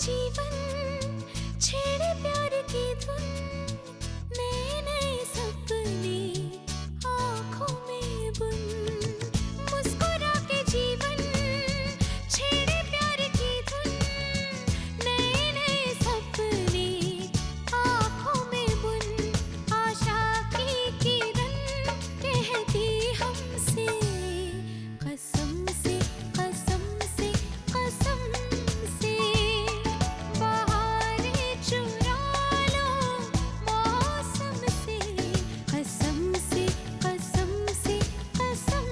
जीवन छेड़े प्यार की धुन, नए नए सपने आँखों में बुन। मुस्कुरा के जीवन छेड़े प्यार की धुन, नए नए सपने आँखों में बुन। आशा की किरण कहती हमसे कसम से कसम से कसम से, बहारें चुरा लो मौसम से, कसम से कसम से कसम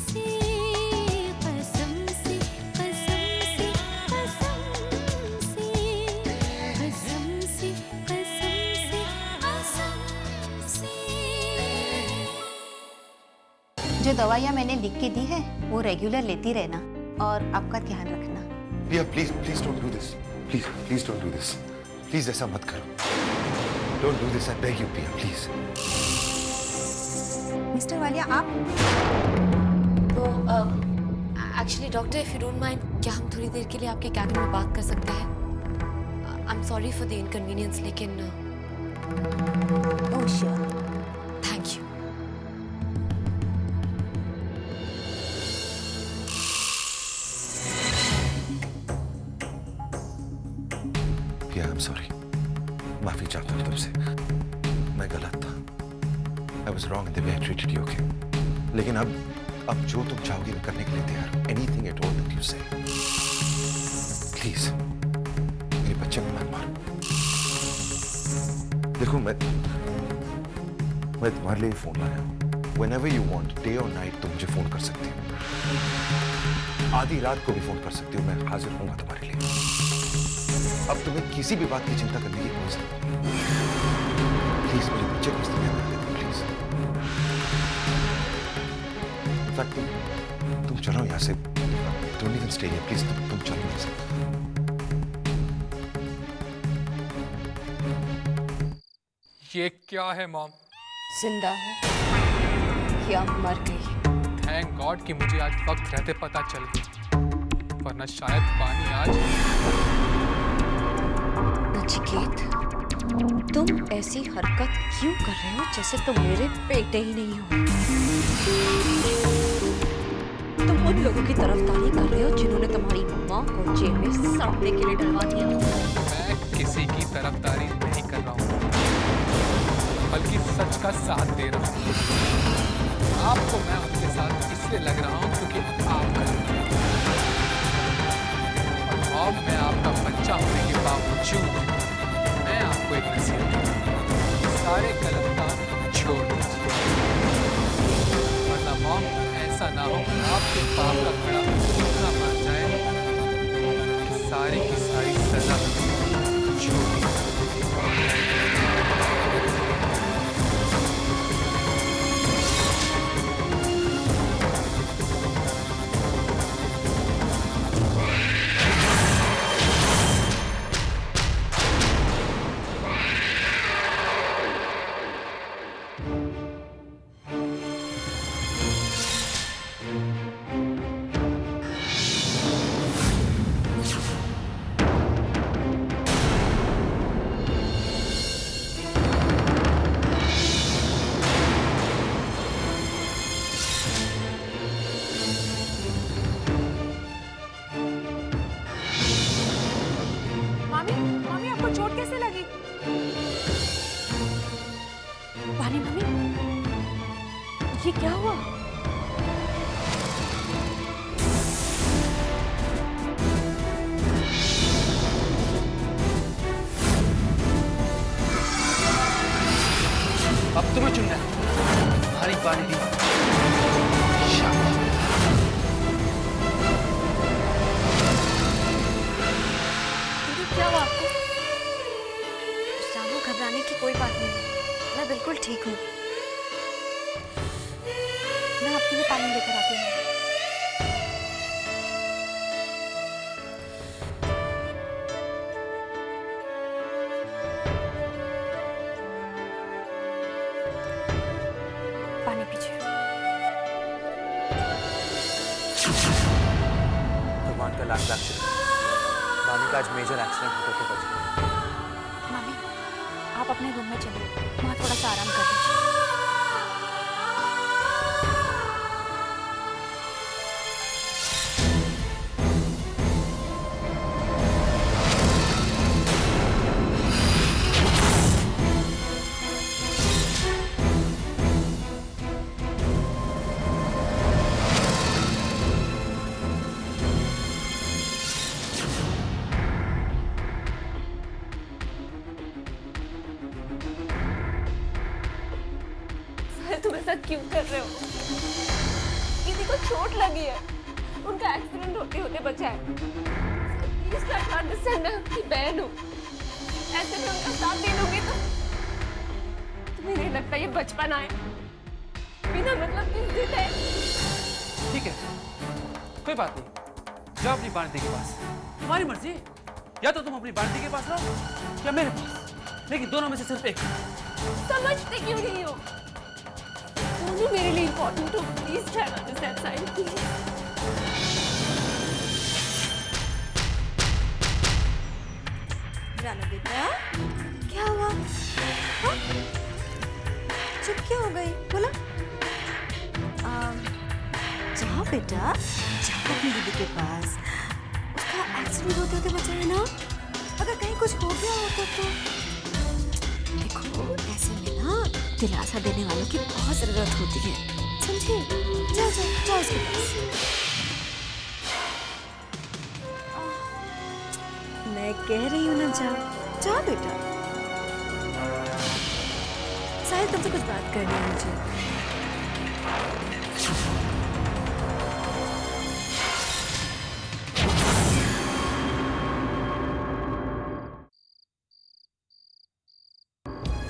से, कसम से कसम से कसम से, कसम से कसम से जो दवाइयाँ मैंने लिख के दी है वो रेगुलर लेती रहना और आपका ध्यान रखना। Priya please please don't do this, please please don't do this, please ऐसा मत करो, don't do this, I beg you Priya please. Mister Walia आप तो actually doctor, if you don't mind, क्या हम थोड़ी देर के लिए आपके कैबिन में बात कर सकते हैं? I am sorry for the inconvenience, लेकिन oh sure. Thank you. Priya I am sorry, माफी चाहता हूँ तुमसे, मैं गलत था, I was wrong in the way I treated you, okay? लेकिन अब जो तुम चाहोगी मैं करने के लिए तैयार हूँ, anything at all that you से। प्लीज मेरे बच्चे को मत मारो। देखो मैं तुम्हारे लिए फोन लाया हूँ, whenever you want, डे और नाइट तुम मुझे फोन कर सकती हो, आधी रात को भी फोन कर सकती हो, मैं हाजिर हूँगा तुम्हारे लिए। अब तुम्हें किसी भी बात की चिंता करने की कोई जरूरत नहीं। प्लीज मेरे बच्चे को इस दुनिया में आने दो, प्लीज। इनफैक्ट तुम चलो यहाँ से, don't even stay here, please तुम चलो यहाँ से। ये क्या है मॉम? जिंदा है या मर गई? थैंक गॉड कि मुझे आज वक्त रहते पता चल गया, वरना शायद पानी आज। नचिकेत, तुम ऐसी हरकत क्यों कर रहे हो जैसे तुम मेरे बेटे ही नहीं हो? तुम उन लोगों की तरफदारी कर रहे हो जिन्होंने तुम्हारी माँ को जेल में सड़ने के लिए डलवा दिया। मैं किसी की तरफदारी नहीं कर रहा हूँ, बल्कि सच का साथ दे रहा हूँ। आपको मैं उनके साथ इसलिए लग रहा हूँ क्योंकि आप गलत हैं। और मैं आपका बच्चा होने के बावजूद मैं आपको एक नसीहत दूंगा, सारे गलत काम छोड़ दीजिए, वरना मॉम ऐसा ना हो आपके पाप का घड़ा इतना मर जाए कि सारी की सारी सजा छोड़ दी। ये क्या हुआ? अब तुम्हें चुनना है, हरी पानी दी। शाबाश। क्या हुआ आपको? जानू, घबराने की कोई बात नहीं है, मैं बिल्कुल ठीक हूँ। मैं आपके लिए पानी लेकर आती हूँ। पानी पीजिए। भगवान का लाख लाख शुक्र। का आज मेजर एक्सीडेंट होते तो बच गया। मम्मी आप अपने रूम में चलिए, वहाँ थोड़ा सा आराम कर लीजिए। तुम ऐसा क्यों कर रहे हो? किसी को चोट लगी है, उनका एक्सीडेंट होते होते बचा है। प्लीज ट्राई टू अंडरस्टैंड, मैं आपकी बहन हूँ। ऐसे में उनका साथ दे दोगे तो तुम्हें नहीं लगता ये बचपना है? बिना मतलब की जिद है। ठीक है, कोई बात नहीं, जाओ अपनी बांटी के पास, तुम्हारी मर्जी। या तो तुम अपनी बांटी के पास रहो या मेरे पास, लेकिन दोनों में से सिर्फ एक। समझते क्यों नहीं हो? दोनों मेरे लिए इम्पोर्टेंट हो। Please try to understand side, please. Rana बेटा, क्या हुआ? हाँ? चुप क्यों हो गई? बोला। जाओ बेटा, जाओ अपनी दीदी के पास। उसका एक्सीडेंट होते होते बचा है ना। अगर कहीं कुछ हो गया होता तो देखो, ऐसे में ना दिलासा देने वालों की बहुत जरूरत होती है, समझे? जाओ जाओ जाओ उसके पास। मैं कह रही हूँ ना, जाओ जाओ बेटा। साहिल, तुमसे कुछ बात करनी है मुझे।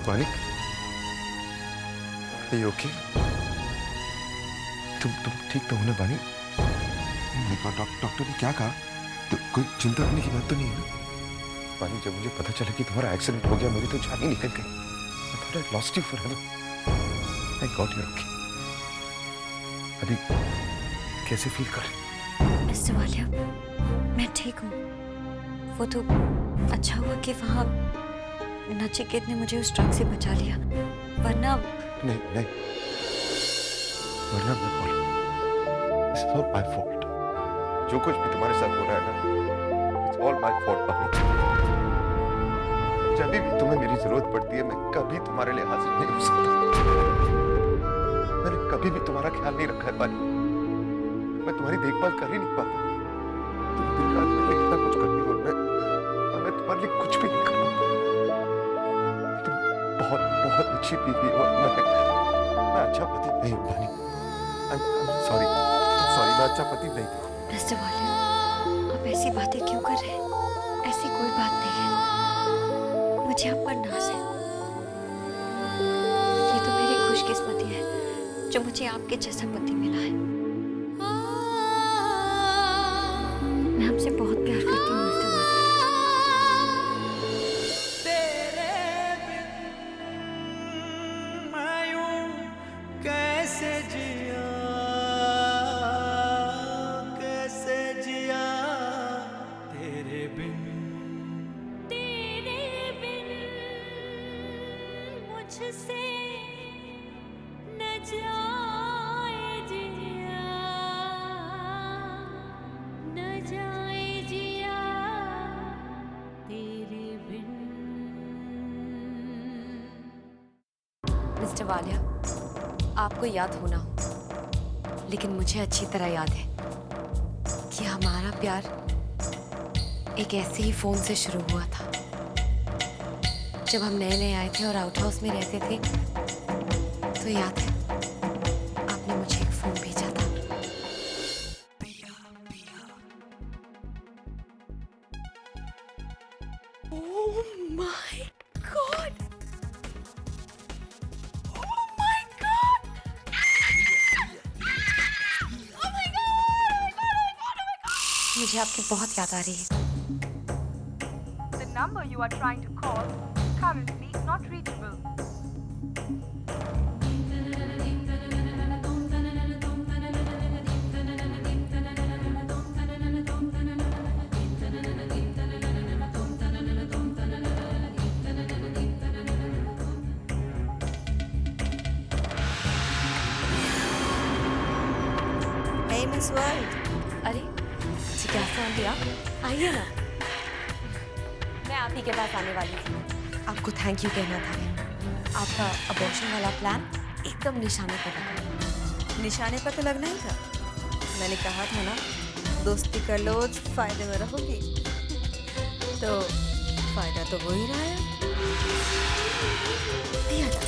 वानी, are you okay? तुम ठीक तो होने वानी? डॉक्टर ने क्या कहा? तो कोई चिंता करने की बात तो नहीं है ना? वानी, जब मुझे पता चला कि तुम्हारा एक्सीडेंट हो गया, मेरी तो जान ही निकल गई। I thought I lost you forever. Thank God you're okay. अभी कैसे फील कर रही? मिस्टर वालिया, मैं ठीक हूँ। वो तो अच्छा हुआ कि वहाँ नचिकेत ने मुझे उस ट्रक से बचा लिया, वरना नहीं वरना मैं बोल, It's all my fault. जो कुछ भी तुम्हारे साथ हो रहा है ना, It's all my fault, वानी। जब भी तुम्हें मेरी जरूरत पड़ती है, मैं कभी तुम्हारे लिए हाजिर नहीं हो सकता। मैंने कभी भी तुम्हारा ख्याल नहीं रखा है वानी। मैं तुम्हारी देखभाल कर ही नहीं पाता। तुम दिन रात मेरे लिए इतना कुछ करती हो, मैं तुम्हारे लिए कुछ भी नहीं कर पाता। तुम बहुत अच्छी बीवी हो, मैं अच्छा पति नहीं हूँ वानी। I'm sorry, मैं अच्छा पति नहीं हूँ। मिस्टर वालिया, आप ऐसी बातें क्यों कर रहे हैं? ऐसी कोई बात नहीं है। मुझे आप पर नाज है। ये तो मेरी खुशकिस्मती है जो मुझे आपके जैसा पति मिला है। मैं आपसे बहुत प्यार करती हूँ मिस्टर वालिया। मुझसे न जाए जिया, न जाए जिया तेरे बिन। मिस्टर वालिया, आपको याद होना हो, लेकिन मुझे अच्छी तरह याद है कि हमारा प्यार एक ऐसे ही फोन से शुरू हुआ था। जब हम नए आए थे और आउट हाउस में रहते थे, तो याद है आपने मुझे एक फोन भेजा था। Oh my God! Oh my God! Oh my God! मुझे आपकी बहुत याद आ रही है। The number you are trying to call currently not reachable. This world. अरे जिज्ञासा आंटी आप आइए ना। मैं आप ही के पास आने वाली थी, आपको थैंक यू कहना था। आपका अबॉर्शन वाला प्लान एकदम निशाने पर लगा। निशाने पर तो लगना ही था। मैंने कहा था ना, दोस्ती कर लो फायदे में रहोगी। तो फायदा तो हो ही रहा है। दिया था,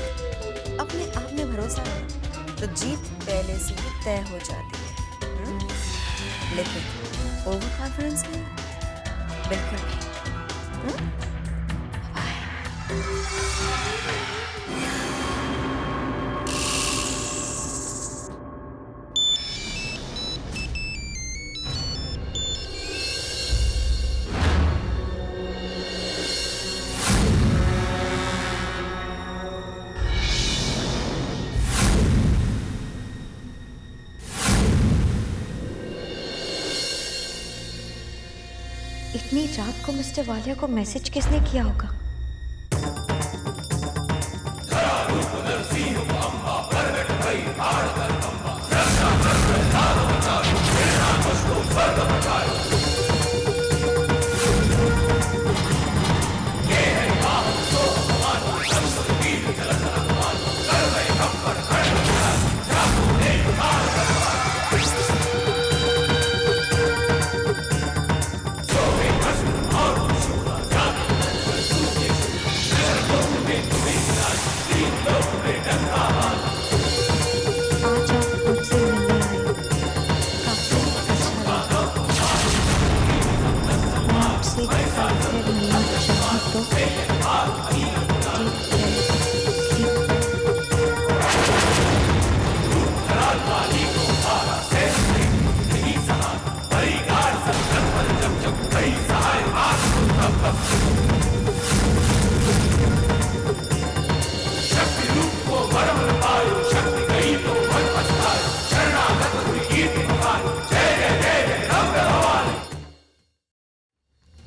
अपने आप में भरोसा रखना तो जीत पहले से ही तय हो जाती है। लेकिन ओवर कॉन्फिडेंस नहीं, बिल्कुल नहीं। इतनी रात को मिस्टर वालिया को मैसेज किसने किया होगा?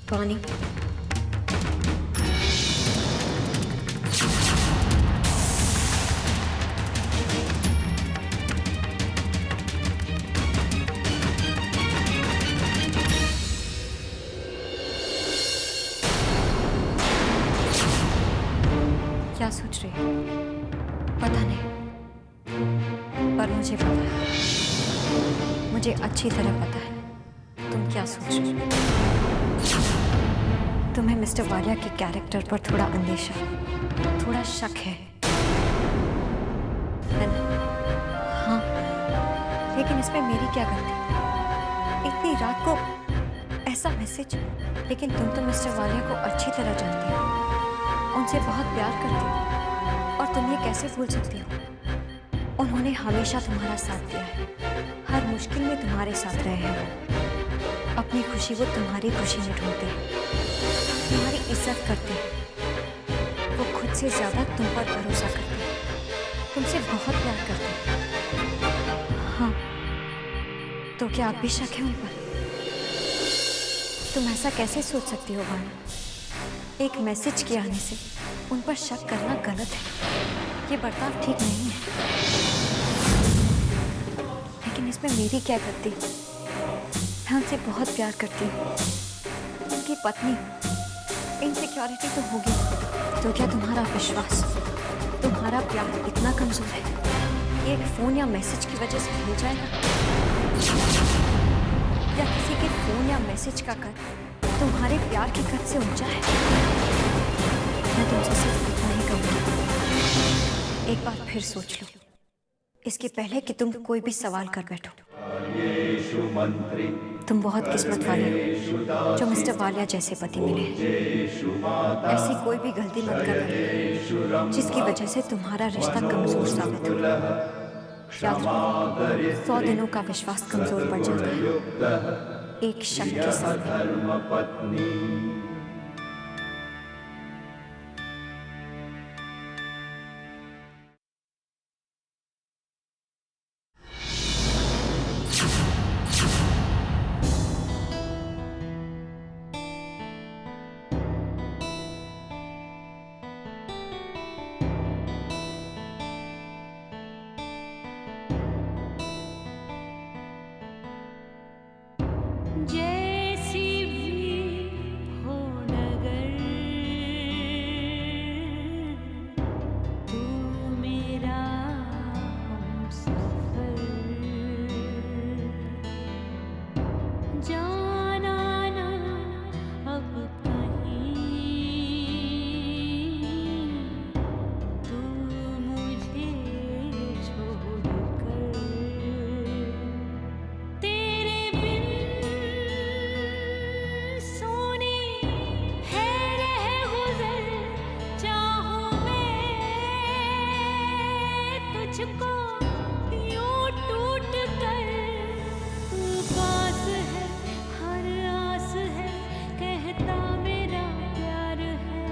पानी क्या सोच रही है? पता नहीं, पर मुझे पता है, मुझे अच्छी तरह पता है तुम क्या सोच रही हो। तुम्हें मिस्टर वालिया के कैरेक्टर पर थोड़ा अंदेशा, थोड़ा शक है ना? हाँ, लेकिन इसमें मेरी क्या गलती? इतनी रात को ऐसा मैसेज। लेकिन तुम तो मिस्टर वालिया को अच्छी तरह जानती हो, उनसे बहुत प्यार करती हो, और तुम ये कैसे भूल सकती हो? उन्होंने हमेशा तुम्हारा साथ दिया है, हर मुश्किल में तुम्हारे साथ रहे हैं वो। अपनी खुशी वो तुम्हारी खुशी में ढूंढते हैं, तुम्हारी इज्जत करते हैं। वो खुद से ज्यादा तुम पर भरोसा करते हैं, तुमसे बहुत प्यार करते हैं। हाँ, तो क्या आप भी शक है उन पर? तुम ऐसा कैसे सोच सकती हो वाणी? एक मैसेज के आने से उन पर शक करना गलत है, ये बर्ताव ठीक नहीं है। लेकिन इसमें मेरी क्या गलती? मैं उनसे बहुत प्यार करती हूँ, उनकी पत्नी हूँ। इनसिक्योरिटी तो होगी, तो क्या तुम्हारा विश्वास, तुम्हारा प्यार इतना कमजोर है कि एक फोन या मैसेज की वजह से भूल जाएगा? या किसी के फोन या मैसेज का कद तुम्हारे प्यार के कद से ऊंचा है? मैं तुमसे सिर्फ इतना ही कहूंगी, एक बार फिर सोच लो, इसके पहले कि तुम कोई भी सवाल कर बैठो। तुम बहुत किस्मत वाले हो जो मिस्टर वालिया जैसे पति मिले। ऐसी कोई भी गलती मत करना जिसकी वजह से तुम्हारा रिश्ता कमजोर साबित हो। याद रखो, 100 दिनों का विश्वास कमजोर पड़ जाता है एक शक के सामने। मुझको यूं टूट कर पास है, हर आस है, कहता मेरा प्यार है।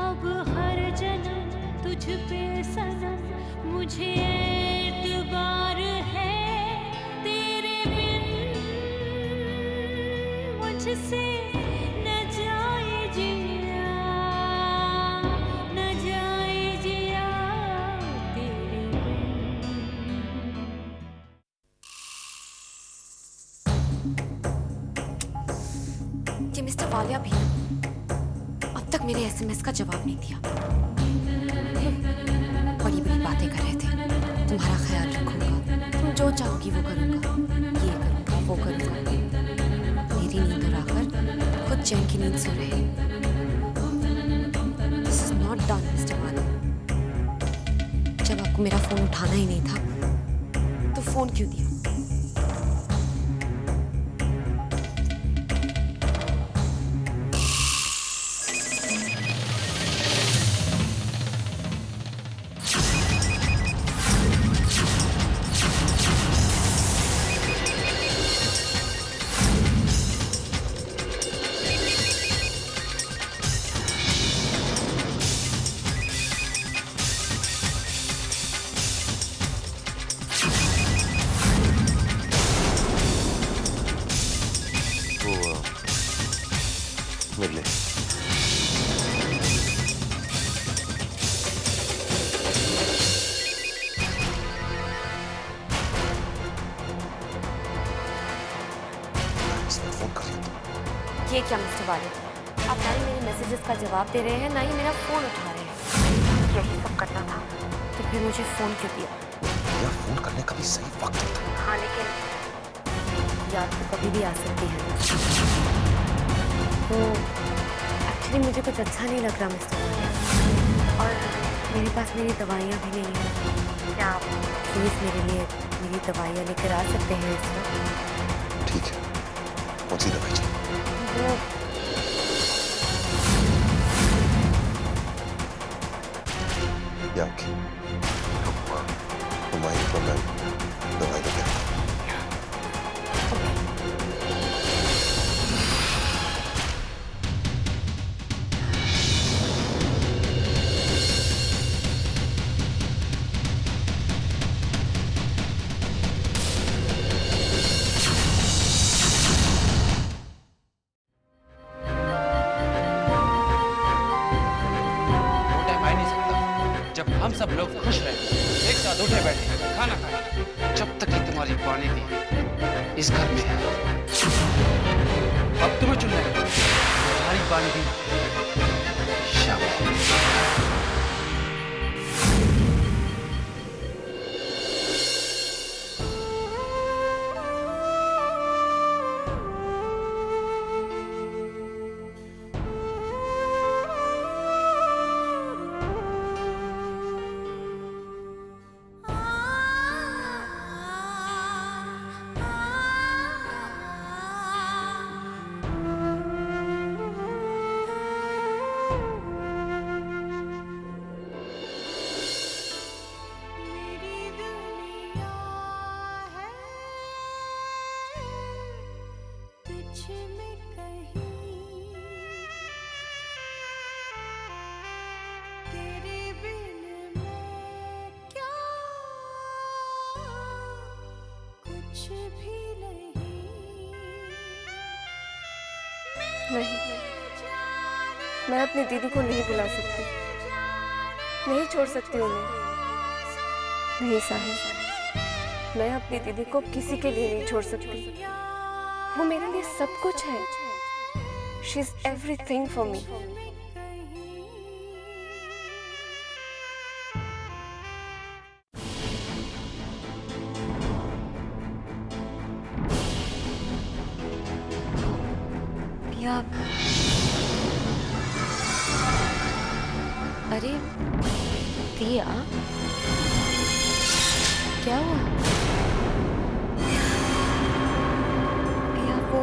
अब हर जन्म तुझ पे सनम मुझे एतबार है। तेरे बिन मुझसे न जाए जिया, न जाए जिया तेरे बिन। ये मिस्टर वालिया भी अब तक मेरे एसएमएस का जवाब नहीं दिया। बड़ी बड़ी बातें कर रहे थे, तुम्हारा ख्याल रखूंगा, तुम जो चाहोगी वो करूंगा, ये करूंगा वो करूंगा। मेरी नींद उड़ाकर खुद चैन की नींद सो रहे। This is not done mister Walia. जब आपको मेरा फोन उठाना ही नहीं था तो फोन क्यों दिया? मिल ले। फोन कर लिया। ये क्या मिस्टर वाले, आप ना ही मेरे मैसेजेस का जवाब दे रहे हैं, ना ही मेरा फोन उठा रहे हैं। यही सब करना था तो फिर मुझे फोन क्यों दिया? यार फोन करने का भी सही वक्त था। हाँ लेकिन याद तो कभी भी आ सकती है। तो एक्चुअली मुझे कुछ अच्छा नहीं लग रहा मिस्टर वाले, और मेरे पास मेरी दवाइयाँ भी नहीं हैं। क्या आप प्लीज़ मेरे लिए मेरी दवाइयाँ लेकर आ सकते हैं इस वक्त? ठीक है, कौन सी दवाई चाहिए? या ओके, तुम्हारी तो मैं दवाई लेके आता हूँ। जब हम सब लोग खुश रहे, एक साथ उठे बैठे खाना खाए, जब तक कि तुम्हारी वाणी दी इस घर में है। अब तुम्हें चुनना है, तुम्हारी वाणी दी शाबाश। नहीं, मैं अपनी दीदी को नहीं बुला सकती, नहीं छोड़ सकती उन्हें। नहीं साहिल, मैं अपनी दीदी को किसी के लिए नहीं छोड़ सकती। वो मेरे लिए सब कुछ है। She is everything for me. अरे दिया, क्या हुआ? दिया, वो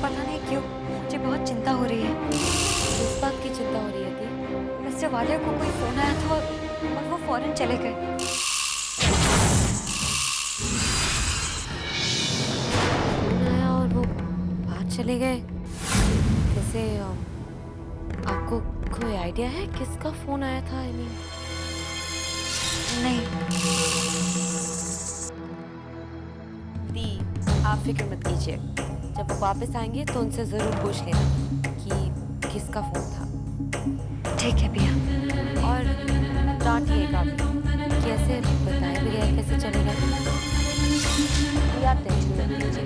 पता नहीं क्यों मुझे बहुत चिंता हो रही है। किस बात की चिंता हो रही है दी? मिस्टर वालिया को कोई फोन आया था और और वो फौरन चले गए। आया और वो बाहर चले गए। जैसे आपको कोई आइडिया है किसका फोन आया था? आई मीन नहीं। दी, आप फिक्र मत कीजिए, जब वो वापस आएंगे तो उनसे जरूर पूछ लेना कि किसका फोन था। ठीक है भैया। और डांटिएगा भी कि ऐसे बताया भी गया कैसे चलेगा। आप टेंशन मत लीजिए,